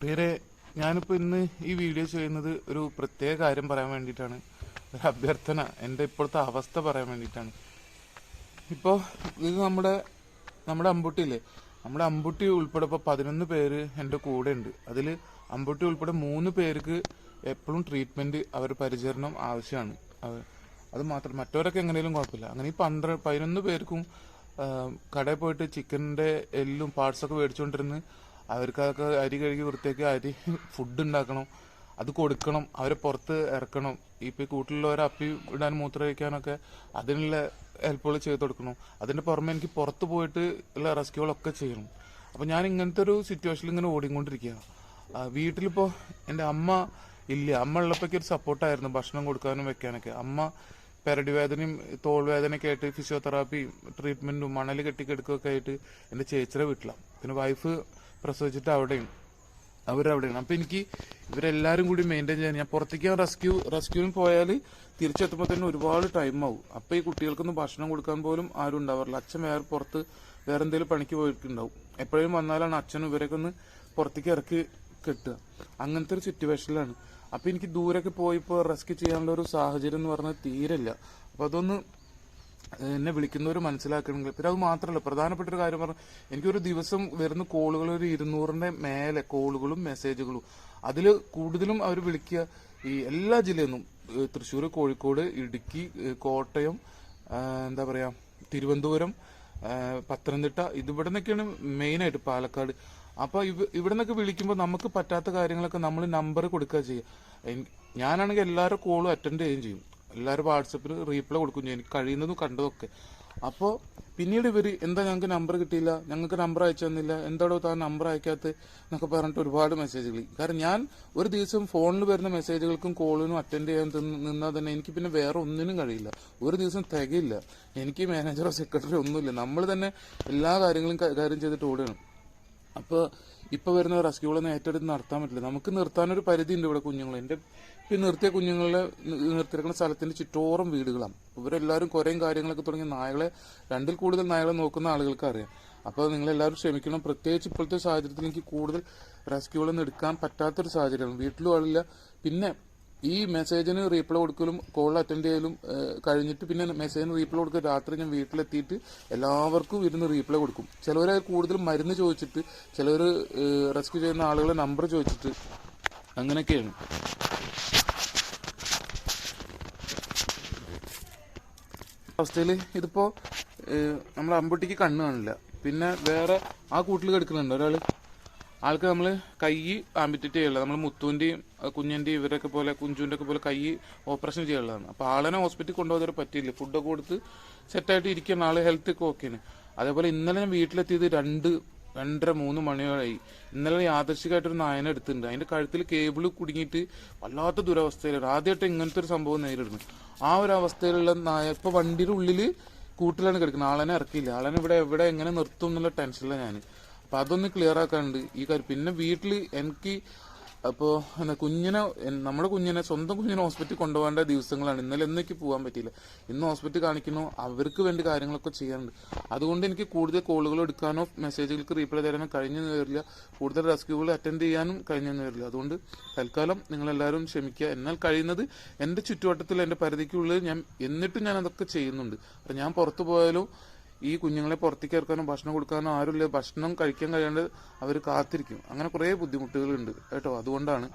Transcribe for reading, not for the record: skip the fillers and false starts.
വേറെ ഞാനിപ്പോൾ ഇന്ന് ഈ വീഡിയോ ചെയ്യുന്നത് ഒരു പ്രത്യേക കാര്യം പറയാൻ വേണ്ടിയിട്ടാണ്. ഒരു അഭ്യർത്ഥന, എൻ്റെ ഇപ്പോഴത്തെ അവസ്ഥ പറയാൻ വേണ്ടിയിട്ടാണ്. ഇപ്പോൾ ഇത് നമ്മുടെ അമ്പുട്ടിയില്ലേ, നമ്മുടെ അമ്പുട്ടി ഉൾപ്പെടെ ഇപ്പോൾ 11 പേര് എൻ്റെ കൂടെ ഉണ്ട്. അതിൽ അമ്പുട്ടി ഉൾപ്പെടെ 3 പേർക്ക് എപ്പോഴും ട്രീറ്റ്മെൻറ്റ്, അവർ പരിചരണം ആവശ്യമാണ്. അത് മാത്രം, മറ്റവരൊക്കെ എങ്ങനെയും കുഴപ്പമില്ല. അങ്ങനെ ഈ 11 പേർക്കും കടയിൽ പോയിട്ട് ചിക്കൻ്റെ എല്ലും പാർട്സൊക്കെ മേടിച്ചുകൊണ്ടിരുന്ന് അവർക്കൊക്കെ അരി കഴുകി വൃത്തിയാക്കി ഫുഡ് ഉണ്ടാക്കണം, അത് കൊടുക്കണം, അവരെ പുറത്ത് ഇറക്കണം. ഇപ്പം ഈ കൂട്ടിലുള്ളവരെ അപ്പി ഇടാൻ മൂത്രം കഴിക്കാനൊക്കെ അതിനുള്ള ഹെൽപ്പുകൾ ചെയ്ത് കൊടുക്കണം. അതിൻ്റെ പുറമെ എനിക്ക് പുറത്ത് പോയിട്ട് ഉള്ള റെസ്ക്യൂകളൊക്കെ ചെയ്യണം. അപ്പം ഞാൻ ഇങ്ങനത്തെ ഒരു സിറ്റുവേഷനിൽ ഇങ്ങനെ ഓടിക്കൊണ്ടിരിക്കുക. വീട്ടിലിപ്പോൾ എൻ്റെ അമ്മ ഇല്ല. അമ്മ ഉള്ളപ്പോഴേക്ക് ഒരു സപ്പോർട്ടായിരുന്നു ഭക്ഷണം കൊടുക്കാനും വെക്കാനൊക്കെ. അമ്മ പെരടി വേദനയും തോൾ വേദനയൊക്കെ ആയിട്ട് ഫിസിയോതെറാപ്പിയും ട്രീറ്റ്മെൻറ്റും മണൽ കെട്ടിക്കെടുക്കുകയൊക്കെ ആയിട്ട് എൻ്റെ ചേച്ചിയുടെ വീട്ടിലാണ്. പിന്നെ വൈഫ് പ്രസവിച്ചിട്ട് അവരവിടെയാണ്. അപ്പം എനിക്ക് ഇവരെല്ലാവരും കൂടി മെയിൻറ്റെയിൻ ചെയ്യാൻ, ഞാൻ പുറത്തേക്ക് റെസ്ക്യൂവിന് പോയാൽ തിരിച്ചെത്തുമ്പോൾ തന്നെ ഒരുപാട് ടൈം ആവും. അപ്പം ഈ കുട്ടികൾക്കൊന്നും ഭക്ഷണം കൊടുക്കാൻ പോലും ആരും ഉണ്ടാവാറില്ല. അച്ഛൻ പുറത്ത് വേറെ എന്തെങ്കിലും പണിക്ക് പോയിട്ടുണ്ടാവും. എപ്പോഴും വന്നാലാണ് അച്ഛനും ഇവരൊക്കെ ഒന്ന് പുറത്തേക്ക് ഇറക്കി കെട്ടുക. അങ്ങനത്തെ ഒരു സിറ്റുവേഷനിലാണ്. അപ്പം എനിക്ക് ദൂരൊക്കെ പോയിപ്പോൾ റെസ്ക്യൂ ചെയ്യാനുള്ള ഒരു സാഹചര്യം എന്ന് പറഞ്ഞാൽ തീരില്ല. അപ്പം അതൊന്ന് എന്നെ വിളിക്കുന്നവർ മനസ്സിലാക്കണമെങ്കിൽ. പിന്നെ അത് മാത്രമല്ല, പ്രധാനപ്പെട്ട ഒരു കാര്യം പറഞ്ഞാൽ, എനിക്കൊരു ദിവസം വരുന്ന കോളുകൾ ഒരു 200ന്റെ മേലെ കോളുകളും മെസ്സേജുകളും. അതിൽ കൂടുതലും അവർ വിളിക്കുക ഈ എല്ലാ ജില്ലയിൽ നിന്നും, തൃശ്ശൂർ, കോഴിക്കോട്, ഇടുക്കി, കോട്ടയം, എന്താ പറയുക, തിരുവനന്തപുരം, പത്തനംതിട്ട, ഇതിവിടെ നിന്നൊക്കെയാണ് മെയിനായിട്ട്, പാലക്കാട്. അപ്പോൾ ഇവിടെ നിന്നൊക്കെ വിളിക്കുമ്പോൾ നമുക്ക് പറ്റാത്ത കാര്യങ്ങളൊക്കെ നമ്മൾ നമ്പർ കൊടുക്കുക ചെയ്യുക. ഞാനാണെങ്കിൽ എല്ലാവരുടെ കോളും അറ്റൻഡ് ചെയ്യുകയും ചെയ്യും. എല്ലാവരും വാട്സപ്പിൽ റീപ്ലൈ കൊടുക്കും ചെയ്യും, എനിക്ക് കഴിയുന്നതും കണ്ടതൊക്കെ. അപ്പോൾ പിന്നീട് ഇവർ എന്താ ഞങ്ങൾക്ക് നമ്പർ കിട്ടിയില്ല, ഞങ്ങൾക്ക് നമ്പർ അയച്ചു തന്നില്ല, എന്താടോ താൻ നമ്പർ അയക്കാത്ത എന്നൊക്കെ പറഞ്ഞിട്ട് ഒരുപാട് മെസ്സേജുകൾ. കാരണം ഞാൻ ഒരു ദിവസം ഫോണിൽ വരുന്ന മെസ്സേജുകൾക്കും കോളിനും അറ്റൻഡ് ചെയ്യാൻ നിന്നാൽ തന്നെ എനിക്ക് പിന്നെ വേറെ ഒന്നിനും കഴിയില്ല. ഒരു ദിവസം തികയില്ല. എനിക്ക് മാനേജറോ സെക്രട്ടറിയോ ഒന്നുമില്ല. നമ്മൾ തന്നെ എല്ലാ കാര്യങ്ങളും കാര്യം ചെയ്തിട്ട് ഓടുകയാണ്. അപ്പോൾ ഇപ്പോൾ വരുന്ന റെസ്ക്യൂകളൊന്നും ഏറ്റെടുത്ത് നടത്താൻ പറ്റില്ല. നമുക്ക് നിർത്താനൊരു പരിധി ഉണ്ട് ഇവിടെ. കുഞ്ഞുങ്ങൾ, എൻ്റെ ഇപ്പം നിർത്തിയ കുഞ്ഞുങ്ങളെ നിർത്തിയിരിക്കുന്ന സ്ഥലത്തിൻ്റെ ചുറ്റോറും വീടുകളാണ്. ഇവരെല്ലാവരും കുറേയും കാര്യങ്ങളൊക്കെ തുടങ്ങി നായകളെ, 2ൽ കൂടുതൽ നായകളെ നോക്കുന്ന ആളുകൾക്ക് അറിയാം. അപ്പോൾ നിങ്ങളെല്ലാവരും ക്ഷമിക്കണം. പ്രത്യേകിച്ച് ഇപ്പോഴത്തെ സാഹചര്യത്തിൽ എനിക്ക് കൂടുതൽ റെസ്ക്യൂകളൊന്നും എടുക്കാൻ പറ്റാത്തൊരു സാഹചര്യമാണ്. വീട്ടിലും ആളില്ല. പിന്നെ ഈ മെസ്സേജിന് റീപ്ലൈ കൊടുക്കലും കോൾ അറ്റൻഡ് ചെയ്യലും കഴിഞ്ഞിട്ട് പിന്നെ മെസ്സേജിന് റീപ്ലൈ കൊടുക്കുക, രാത്രി ഞാൻ വീട്ടിലെത്തിയിട്ട് എല്ലാവർക്കും ഇരുന്ന് റീപ്ലൈ കൊടുക്കും. ചിലവർ കൂടുതൽ മരുന്ന് ചോദിച്ചിട്ട്, ചിലവർ റെസ്ക്യൂ ചെയ്യുന്ന ആളുകളെ നമ്പർ ചോദിച്ചിട്ട്, അങ്ങനെയൊക്കെയാണ്. അവസ്ഥയിൽ ഇതിപ്പോൾ നമ്മൾ അമ്പുട്ടിക്ക് കണ്ണ് കാണില്ല. പിന്നെ വേറെ ആ കൂട്ടിൽ കിടക്കുന്നുണ്ട് ആൾക്ക് നമ്മൾ കൈ ആംബിറ്റേറ്റ് ചെയ്യുള്ളത്, നമ്മൾ മുത്തുവിൻ്റെയും കുഞ്ഞിൻ്റെയും ഇവരൊക്കെ പോലെ, കുഞ്ചുവിൻ്റെ ഒക്കെ പോലെ കൈ ഓപ്പറേഷൻ ചെയ്യാനുള്ളതാണ്. അപ്പോൾ ആളെ ഹോസ്പിറ്റലിൽ കൊണ്ടുപോകാൻ പറ്റിയില്ല. ഫുഡൊക്കെ കൊടുത്ത് സെറ്റായിട്ട് ഇരിക്കുന്ന ആൾ, ഹെൽത്ത് ഒക്കെ ഓക്കെയാണ്. അതേപോലെ ഇന്നലെ ഞാൻ വീട്ടിലെത്തിയത് 2:30-3 മണിയായി. ഇന്നലെ യാദൃശികമായിട്ടൊരു നായനെ എടുത്തിട്ടുണ്ട്. അതിൻ്റെ കഴുത്തിൽ കേബിൾ കുടുങ്ങിയിട്ട് വല്ലാത്ത ദുരവസ്ഥയിലാണ്. ആദ്യമായിട്ട് ഇങ്ങനത്തെ ഒരു സംഭവം നേരിടുന്നു. ആ ഒരു അവസ്ഥയിലുള്ള നായ ഇപ്പോൾ വണ്ടിയുടെ ഉള്ളിൽ കൂട്ടിലാണ് കിടക്കുന്നത്. ആളനെ ഇറക്കിയില്ല. ആളനെ എവിടെ എങ്ങനെ നിർത്തും എന്നുള്ള ടെൻഷനിലാണ് ഞാൻ. അപ്പം അതൊന്ന് ക്ലിയർ ആക്കാനുണ്ട് ഈ കാര്യം. പിന്നെ വീട്ടിൽ എനിക്ക് അപ്പോൾ നമ്മുടെ സ്വന്തം കുഞ്ഞിനെ ഹോസ്പിറ്റലിൽ കൊണ്ടുപോകേണ്ട ദിവസങ്ങളാണ്. ഇന്നലെ എന്നൊക്കെ പോകാൻ പറ്റിയില്ല. ഇന്ന് ഹോസ്പിറ്റലിൽ കാണിക്കണോ, അവർക്ക് വേണ്ടി കാര്യങ്ങളൊക്കെ ചെയ്യാനുണ്ട്. അതുകൊണ്ട് എനിക്ക് കൂടുതൽ കോളുകൾ എടുക്കാനോ മെസ്സേജുകൾക്ക് റീപ്ലൈ തരാനോ കഴിഞ്ഞെന്ന് വരില്ല. കൂടുതൽ റെസ്ക്യൂകൾ അറ്റൻഡ് ചെയ്യാനും കഴിഞ്ഞെന്ന് വരില്ല. അതുകൊണ്ട് തൽക്കാലം നിങ്ങളെല്ലാവരും ക്ഷമിക്കുക. എന്നാൽ കഴിയുന്നത് എൻ്റെ ചുറ്റുവട്ടത്തിൽ, എൻ്റെ പരിധിക്കുള്ളിൽ എന്നിട്ടും ഞാൻ അതൊക്കെ ചെയ്യുന്നുണ്ട്. അപ്പം ഞാൻ പുറത്തു പോയാലും ഈ കുഞ്ഞുങ്ങളെ പുറത്തേക്ക് ഇറക്കാനോ ഭക്ഷണം കൊടുക്കാനോ ആരുമില്ല. ഭക്ഷണം കഴിക്കാൻ കഴിയാണ്ട് അവർ കാത്തിരിക്കും. അങ്ങനെ കുറേ ബുദ്ധിമുട്ടുകളുണ്ട് കേട്ടോ. അതുകൊണ്ടാണ്